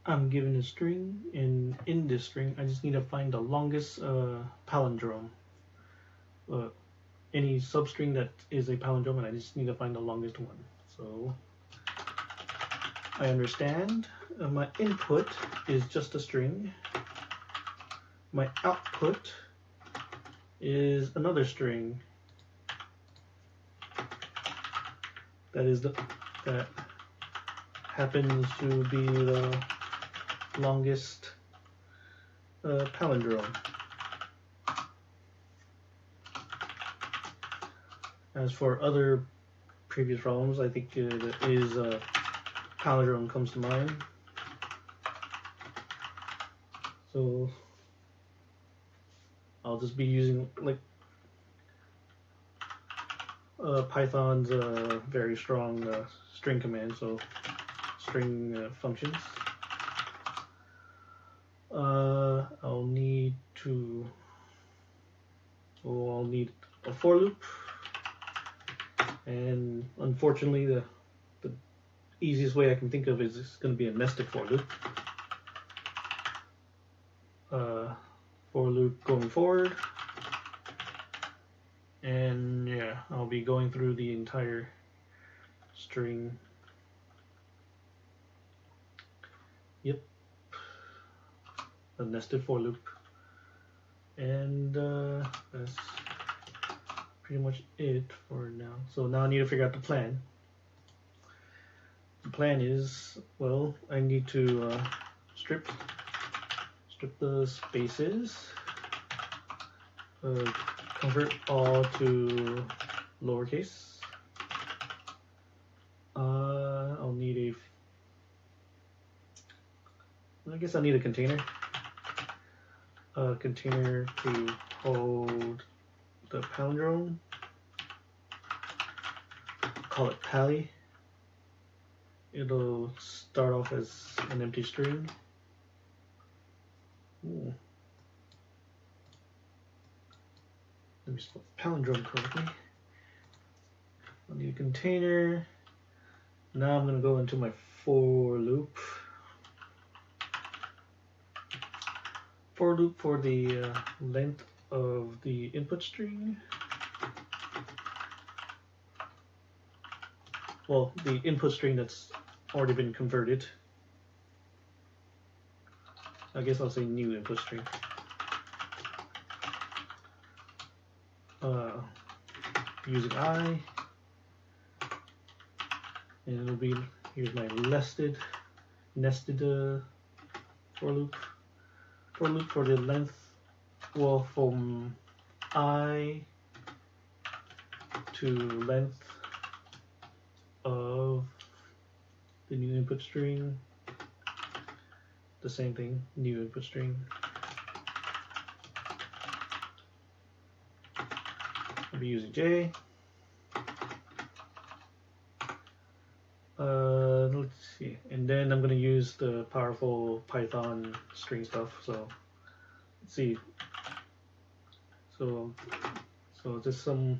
I'm given a string, and in this string, I just need to find the longest palindrome. Uh, any substring that is a palindrome, and I just need to find the longest one. So I understand my input is just a string. My output is another string. That happens to be the longest palindrome. As for other previous problems, I think palindrome comes to mind. So I'll just be using like Python's very strong string command, so string functions. I'll need a for loop, and unfortunately the easiest way I can think of is it's going to be a nested for loop. For loop going forward, and yeah, I'll be going through the entire string. Yep, a nested for loop, and that's pretty much it for now. So now I need to figure out the plan. The plan is, well, I need to strip the spaces, convert all to lowercase. I'll need I guess I need a container. A container to hold the palindrome. Call it pally. It'll start off as an empty string. Ooh. Let me spell palindrome correctly. I'll need a container. Now I'm going to go into my for loop. For loop for the length of the input string. Well, the input string that's already been converted. I guess I'll say new input string. Using I, and it'll be, here's my nested for loop. For loop for the length, well, from I to length of the new input string. The same thing, new input string. I'll be using J. Let's see, and then I'm going to use the powerful Python string stuff. So let's see. So just I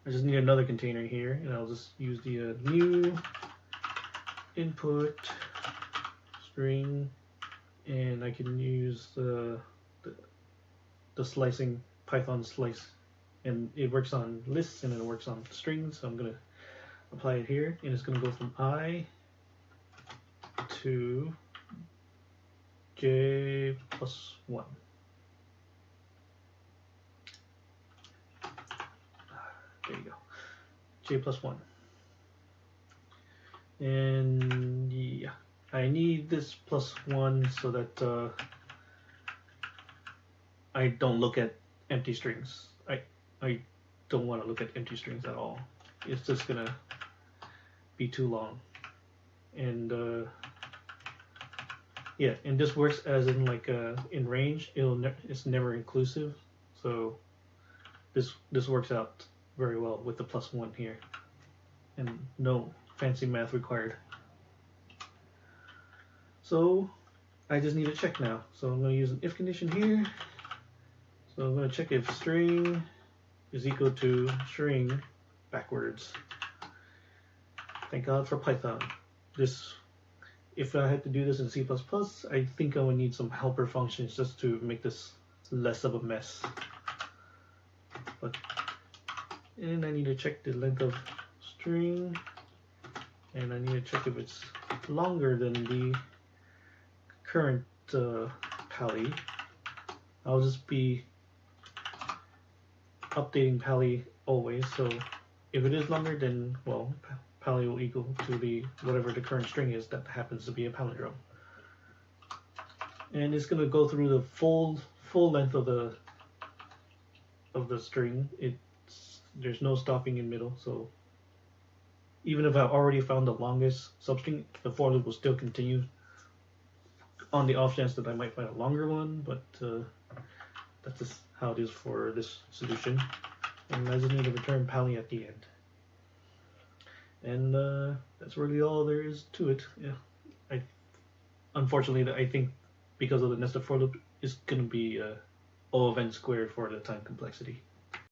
just need another container here, and I'll just use the new input string, and I can use the slicing Python slice, and it works on lists and it works on strings. So I'm gonna apply it here, and it's gonna go from I to J plus 1. There you go, J plus 1. And yeah, I need this plus 1 so that I don't look at empty strings. I don't want to look at empty strings at all. It's just gonna be too long. And yeah, and this works as in like in range. It's never inclusive, so this works out very well with the plus 1 here, and no fancy math required. So I just need to check now. So I'm going to use an if condition here. So I'm going to check if string is equal to string backwards. Thank God for Python. This if I had to do this in C++, I think I would need some helper functions just to make this less of a mess. And I need to check the length of string, and I need to check if it's longer than the current pally. I'll just be updating pally always, so if it is longer, then well, pally will equal to the whatever the current string is that happens to be a palindrome. And it's gonna go through the full length of the string. There's no stopping in middle, so even if I've already found the longest substring, the for loop will still continue on the off chance that I might find a longer one, but that's just how it is for this solution. And I just need to return pally at the end. And that's really all there is to it. Yeah, unfortunately, I think because of the nested for loop, it's going to be O of n squared for the time complexity.